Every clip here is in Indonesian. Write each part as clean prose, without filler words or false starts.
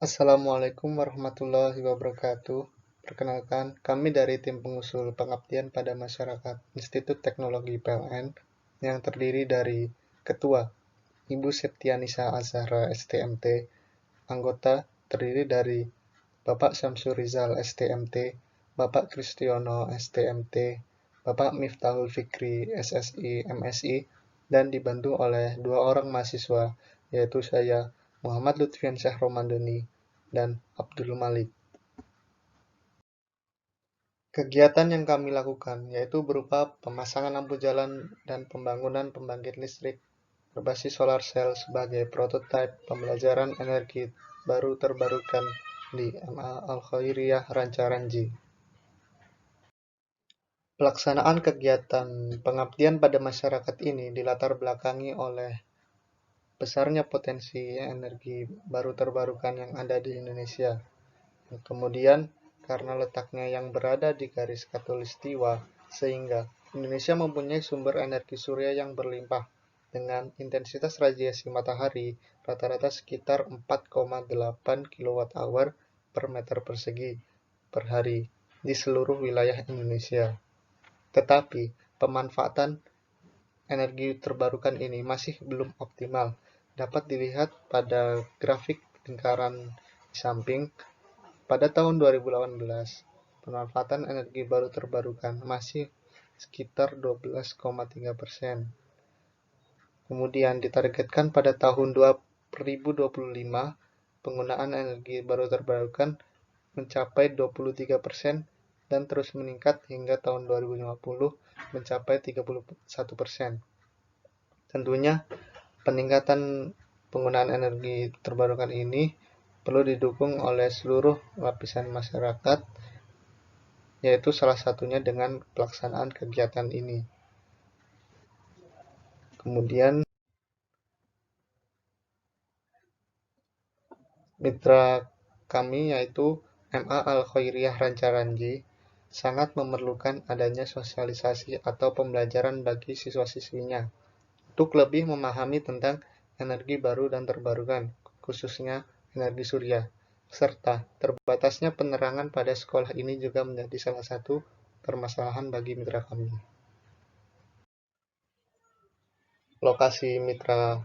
Assalamualaikum warahmatullahi wabarakatuh. Perkenalkan, kami dari tim pengusul pengabdian pada masyarakat Institut Teknologi PLN yang terdiri dari Ketua, Ibu Septianisa Azhara STMT, anggota terdiri dari Bapak Syamsur Rizal STMT, Bapak Kristiono STMT, Bapak Miftahul Fikri SSI MSI, dan dibantu oleh dua orang mahasiswa, yaitu saya, Muhammad Lutfiansyah Romandoni, dan Abdul Malik. Kegiatan yang kami lakukan yaitu berupa pemasangan lampu jalan dan pembangunan pembangkit listrik berbasis solar cell sebagai prototipe pembelajaran energi baru terbarukan di MA Al-Khairiyah Ranca Ranji. Pelaksanaan kegiatan pengabdian pada masyarakat ini dilatar belakangi oleh besarnya potensi energi baru terbarukan yang ada di Indonesia. Kemudian, karena letaknya yang berada di garis khatulistiwa, sehingga Indonesia mempunyai sumber energi surya yang berlimpah dengan intensitas radiasi matahari rata-rata sekitar 4,8 kWh per meter persegi per hari di seluruh wilayah Indonesia. Tetapi, pemanfaatan energi terbarukan ini masih belum optimal. Dapat dilihat pada grafik lingkaran di samping. Pada tahun 2018, pemanfaatan energi baru terbarukan masih sekitar 12,3%. Kemudian ditargetkan pada tahun 2025, penggunaan energi baru terbarukan mencapai 23% dan terus meningkat hingga tahun 2050 mencapai 31%. Tentunya peningkatan penggunaan energi terbarukan ini perlu didukung oleh seluruh lapisan masyarakat, yaitu salah satunya dengan pelaksanaan kegiatan ini. Kemudian, mitra kami yaitu MA Al-Khairiyah Ranca Ranji sangat memerlukan adanya sosialisasi atau pembelajaran bagi siswa-siswinya untuk lebih memahami tentang energi baru dan terbarukan, khususnya energi surya, serta terbatasnya penerangan pada sekolah ini juga menjadi salah satu permasalahan bagi mitra kami. Lokasi mitra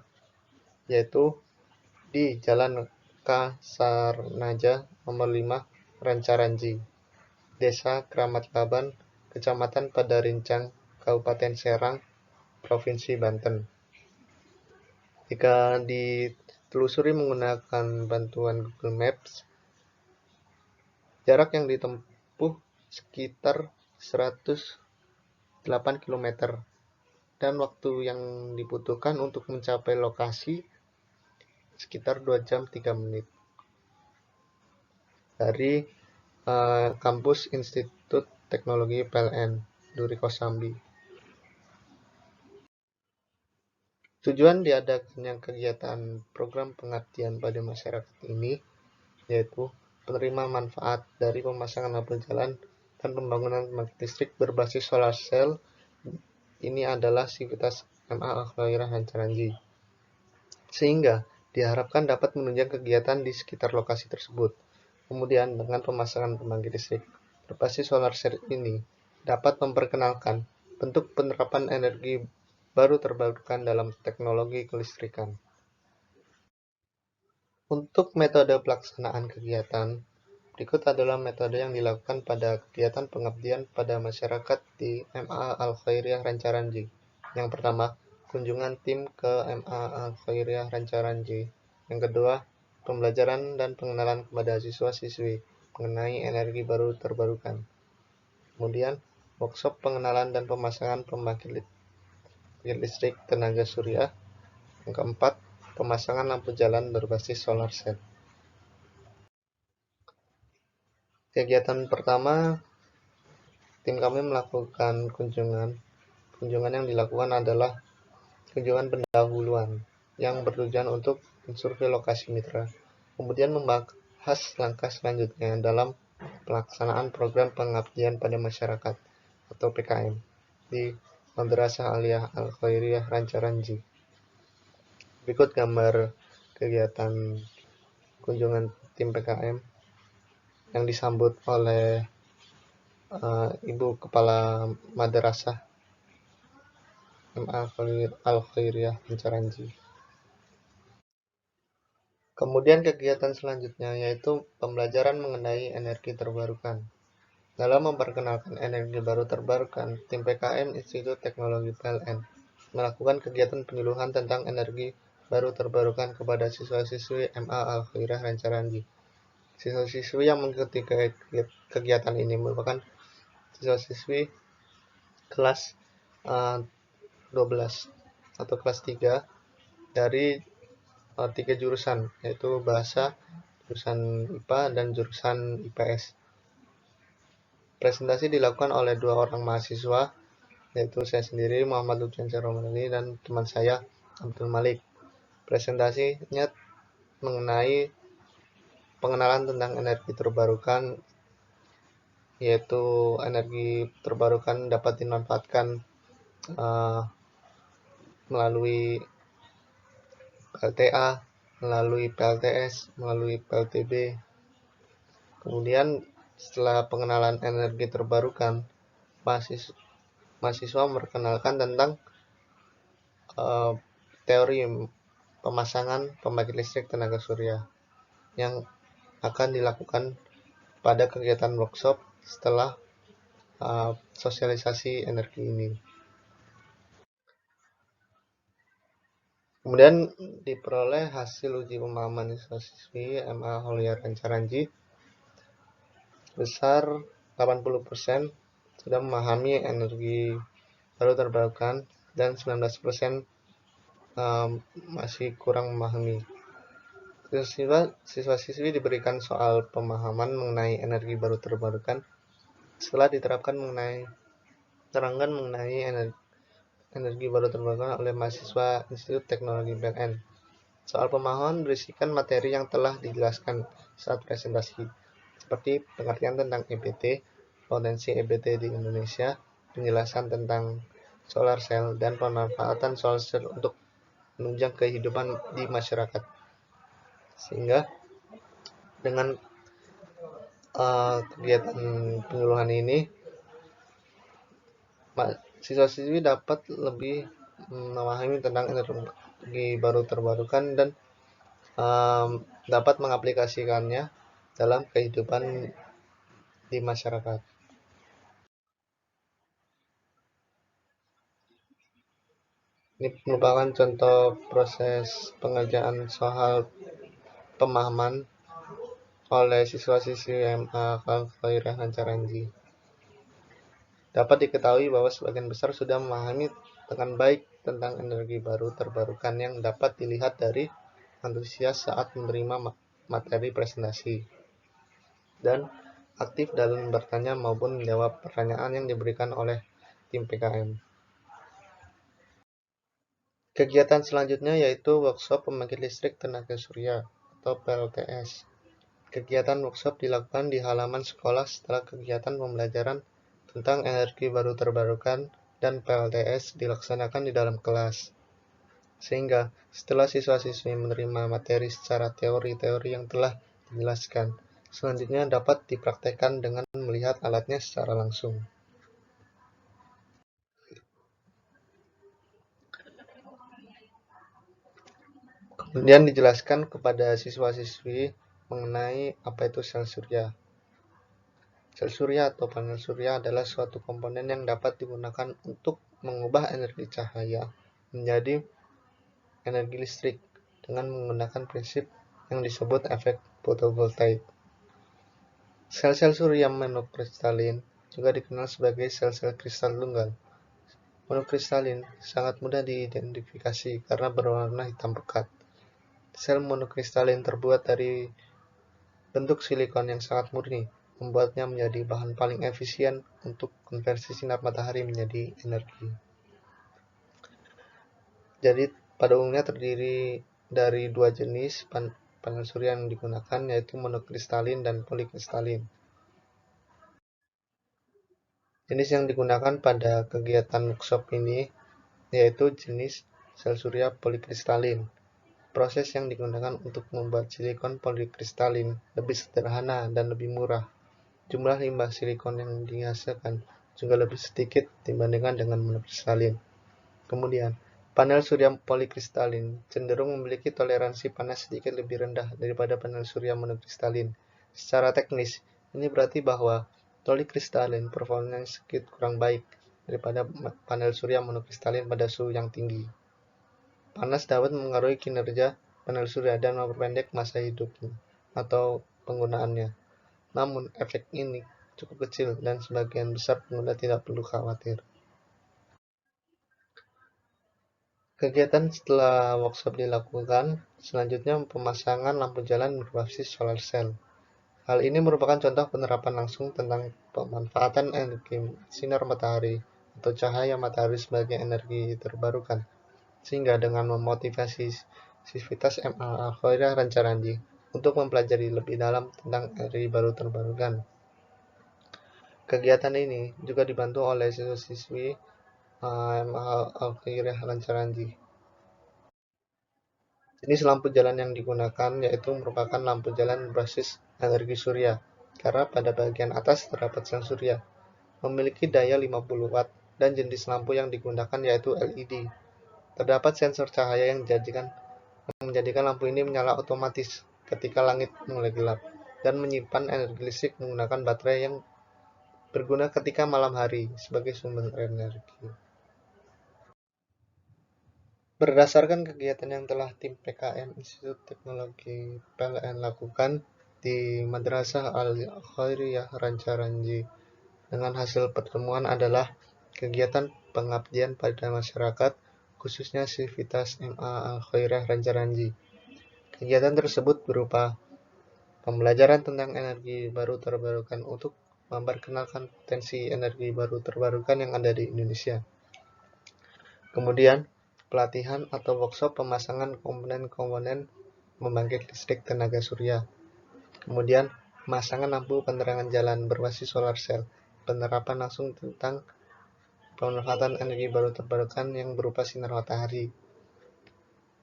yaitu di Jalan Kasarnaja nomor 5, Ranca Ranji, Desa Kramat Laban, Kecamatan Padarincang, Kabupaten Serang, Provinsi Banten. Jika ditelusuri menggunakan bantuan Google Maps, jarak yang ditempuh sekitar 108 km dan waktu yang dibutuhkan untuk mencapai lokasi sekitar 2 jam 3 menit dari kampus Institut Teknologi PLN Duri Kosambi. Tujuan diadakannya kegiatan program pengabdian pada masyarakat ini yaitu penerima manfaat dari pemasangan lampu jalan dan pembangunan pembangkit listrik berbasis solar cell. Ini adalah sivitas MA Al-Khairiyah Ranca Ranji, sehingga diharapkan dapat menunjang kegiatan di sekitar lokasi tersebut. Kemudian dengan pemasangan pembangkit listrik berbasis solar cell ini dapat memperkenalkan bentuk penerapan energi baru terbarukan dalam teknologi kelistrikan. Untuk metode pelaksanaan kegiatan, berikut adalah metode yang dilakukan pada kegiatan pengabdian pada masyarakat di MA Al-Khairiyah Ranca Ranji. Yang pertama, kunjungan tim ke MA Al-Khairiyah Ranca Ranji. Yang kedua, pembelajaran dan pengenalan kepada siswa-siswi mengenai energi baru terbarukan. Kemudian, workshop pengenalan dan pemasangan pembangkit listrik tenaga surya. Yang keempat, pemasangan lampu jalan berbasis solar cell. Kegiatan pertama, tim kami melakukan kunjungan. Kunjungan yang dilakukan adalah kunjungan pendahuluan yang bertujuan untuk mensurvei lokasi mitra, kemudian membahas langkah selanjutnya dalam pelaksanaan program pengabdian pada masyarakat atau PKM di Madrasah Aliyah Al-Khairiyah Ranca Ranji. Berikut gambar kegiatan kunjungan tim PKM yang disambut oleh Ibu Kepala Madrasah MA Al-Khairiyah Rancaranji. Kemudian kegiatan selanjutnya yaitu pembelajaran mengenai energi terbarukan. Dalam memperkenalkan energi baru terbarukan, tim PKM Institut Teknologi PLN melakukan kegiatan penyuluhan tentang energi baru terbarukan kepada siswa-siswi MA Al-Khairiyah Rancaranji. Siswa-siswi yang mengikuti kegiatan ini merupakan siswa-siswi kelas 12 atau kelas 3 dari 3 jurusan, yaitu bahasa, jurusan IPA, dan jurusan IPS. Presentasi dilakukan oleh 2 orang mahasiswa, yaitu saya sendiri Muhammad Lutfian Romani dan teman saya Abdul Malik. Presentasinya mengenai pengenalan tentang energi terbarukan, yaitu energi terbarukan dapat dimanfaatkan melalui PLTA, melalui PLTS, melalui PLTB. Kemudian setelah pengenalan energi terbarukan, mahasiswa memperkenalkan tentang teori pemasangan pembangkit listrik tenaga surya yang akan dilakukan pada kegiatan workshop setelah sosialisasi energi ini. Kemudian diperoleh hasil uji pemahaman siswa-siswi MA Al-Khairiyah Rancaranji besar 80% sudah memahami energi baru terbarukan dan 19% masih kurang memahami. Siswa-siswi diberikan soal pemahaman mengenai energi baru terbarukan setelah diterangkan mengenai energi baru terbarukan oleh mahasiswa Institut Teknologi PLN. Soal pemahaman berisikan materi yang telah dijelaskan saat presentasi, seperti pengertian tentang EBT, potensi EBT di Indonesia, penjelasan tentang solar cell, dan pemanfaatan solar cell untuk menunjang kehidupan di masyarakat. Sehingga dengan kegiatan penyuluhan ini, siswa-siswi dapat lebih memahami tentang energi baru terbarukan dan dapat mengaplikasikannya dalam kehidupan di masyarakat. Ini merupakan contoh proses pengerjaan soal pemahaman oleh siswa-siswi MA Al-Khairiyah Rancaranji. Dapat diketahui bahwa sebagian besar sudah memahami dengan baik tentang energi baru terbarukan yang dapat dilihat dari antusias saat menerima materi presentasi dan aktif dalam bertanya maupun menjawab pertanyaan yang diberikan oleh tim PKM. Kegiatan selanjutnya yaitu workshop pembangkit listrik tenaga surya atau PLTS. Kegiatan workshop dilakukan di halaman sekolah setelah kegiatan pembelajaran tentang energi baru terbarukan dan PLTS dilaksanakan di dalam kelas. Sehingga setelah siswa-siswi menerima materi secara teori-teori yang telah dijelaskan, selanjutnya dapat dipraktekkan dengan melihat alatnya secara langsung. Kemudian dijelaskan kepada siswa-siswi mengenai apa itu sel surya. Sel surya atau panel surya adalah suatu komponen yang dapat digunakan untuk mengubah energi cahaya menjadi energi listrik dengan menggunakan prinsip yang disebut efek fotovoltaik. Sel-sel surya monokristalin juga dikenal sebagai sel-sel kristal tunggal. Monokristalin sangat mudah diidentifikasi karena berwarna hitam pekat. Sel monokristalin terbuat dari bentuk silikon yang sangat murni, membuatnya menjadi bahan paling efisien untuk konversi sinar matahari menjadi energi. Jadi pada umumnya terdiri dari 2 jenis panel surya yang digunakan, yaitu monokristalin dan polikristalin. Jenis yang digunakan pada kegiatan workshop ini yaitu jenis sel surya polikristalin. Proses yang digunakan untuk membuat silikon polikristalin lebih sederhana dan lebih murah. Jumlah limbah silikon yang dihasilkan juga lebih sedikit dibandingkan dengan monokristalin. Kemudian, panel surya polikristalin cenderung memiliki toleransi panas sedikit lebih rendah daripada panel surya monokristalin. Secara teknis, ini berarti bahwa polikristalin performanya sedikit kurang baik daripada panel surya monokristalin pada suhu yang tinggi. Panas dapat mengaruhi kinerja panel surya dan memperpendek masa hidupnya atau penggunaannya. Namun, efek ini cukup kecil dan sebagian besar pengguna tidak perlu khawatir. Kegiatan setelah workshop dilakukan, selanjutnya pemasangan lampu jalan berbasis solar cell. Hal ini merupakan contoh penerapan langsung tentang pemanfaatan energi sinar matahari atau cahaya matahari sebagai energi terbarukan, sehingga dengan memotivasi Sisvitas MA Al-Khairiyah Rancaranji untuk mempelajari lebih dalam tentang energi baru terbarukan. Kegiatan ini juga dibantu oleh siswa-siswi MA Al-Khairiyah Rancaranji. Jenis lampu jalan yang digunakan yaitu merupakan lampu jalan berbasis energi surya, karena pada bagian atas terdapat sel surya, memiliki daya 50 watt, dan jenis lampu yang digunakan yaitu LED. Terdapat sensor cahaya yang menjadikan lampu ini menyala otomatis ketika langit mulai gelap, dan menyimpan energi listrik menggunakan baterai yang berguna ketika malam hari sebagai sumber energi. Berdasarkan kegiatan yang telah tim PKN Institut Teknologi PLN lakukan di Madrasah Al-Khairiyah Rancaranji, dengan hasil pertemuan adalah kegiatan pengabdian pada masyarakat, khususnya Sivitas MA Al-Khairiyah Rancaranji. Kegiatan tersebut berupa pembelajaran tentang energi baru terbarukan untuk memperkenalkan potensi energi baru terbarukan yang ada di Indonesia. Kemudian, pelatihan atau workshop pemasangan komponen-komponen pembangkit listrik tenaga surya. Kemudian, pemasangan lampu penerangan jalan berbasis solar cell, penerapan langsung tentang pemanfaatan energi baru terbarukan yang berupa sinar matahari.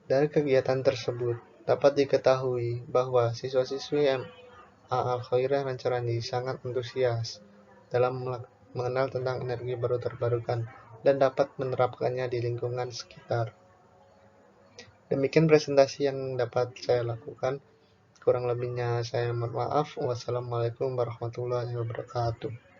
Dari kegiatan tersebut, dapat diketahui bahwa siswa-siswi MA Al-Khairiyah Rancaranji sangat antusias dalam mengenal tentang energi baru terbarukan dan dapat menerapkannya di lingkungan sekitar. Demikian presentasi yang dapat saya lakukan. Kurang lebihnya saya mohon maaf. Wassalamualaikum warahmatullahi wabarakatuh.